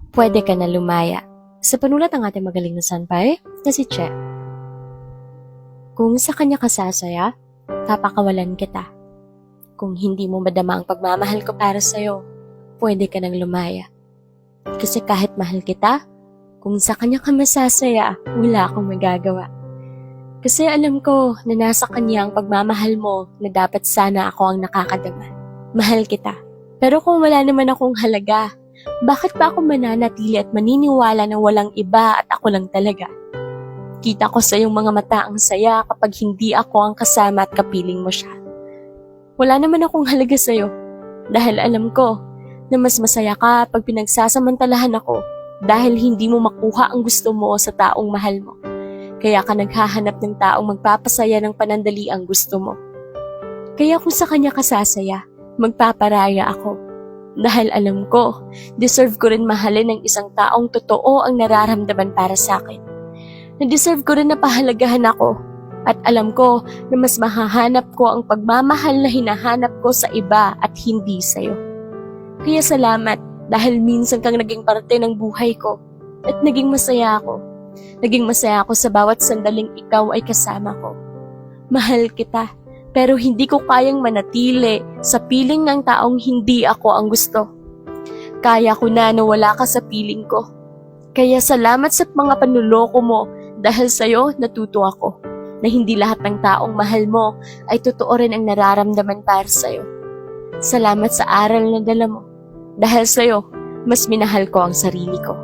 Pwede ka na lumaya. Sa panulat ng ating magaling na sanpay na si Che. Kung sa kanya ka sasaya, papakawalan kita. Kung hindi mo madama ang pagmamahal ko para sa'yo, pwede ka nang lumaya. Kasi kahit mahal kita, kung sa kanya ka masasaya, wala akong magagawa. Kasi alam ko na nasa kanya ang pagmamahal mo na dapat sana ako ang nakakadama. Mahal kita. Pero kung wala naman akong halaga, bakit pa ako mananatili at maniniwala na walang iba at ako lang talaga? Kita ko sa iyong mga mata ang saya kapag hindi ako ang kasama at kapiling mo siya. Wala naman akong halaga sa iyo dahil alam ko na mas masaya ka pag pinagsasamantalahan ako dahil hindi mo makuha ang gusto mo sa taong mahal mo. Kaya ka naghahanap ng taong magpapasaya ng panandali ang gusto mo. Kaya kung sa kanya ka sasaya, magpaparaya ako. Dahil alam ko, deserve ko rin mahalin ng isang taong totoo ang nararamdaman para sa akin. Na-deserve ko rin na pahalagahan ako. At alam ko na mas mahahanap ko ang pagmamahal na hinahanap ko sa iba at hindi sa'yo. Kaya salamat dahil minsan kang naging parte ng buhay ko at naging masaya ako. Naging masaya ako sa bawat sandaling ikaw ay kasama ko. Mahal kita, pero hindi ko kayang manatili sa piling ng taong hindi ako ang gusto. Kaya ko na wala ka sa piling ko. Kaya salamat sa mga panuloko mo dahil sa'yo natuto ako na hindi lahat ng taong mahal mo ay totoo rin ang nararamdaman para sa'yo. Salamat sa aral na dala mo. Dahil sa'yo, mas minahal ko ang sarili ko.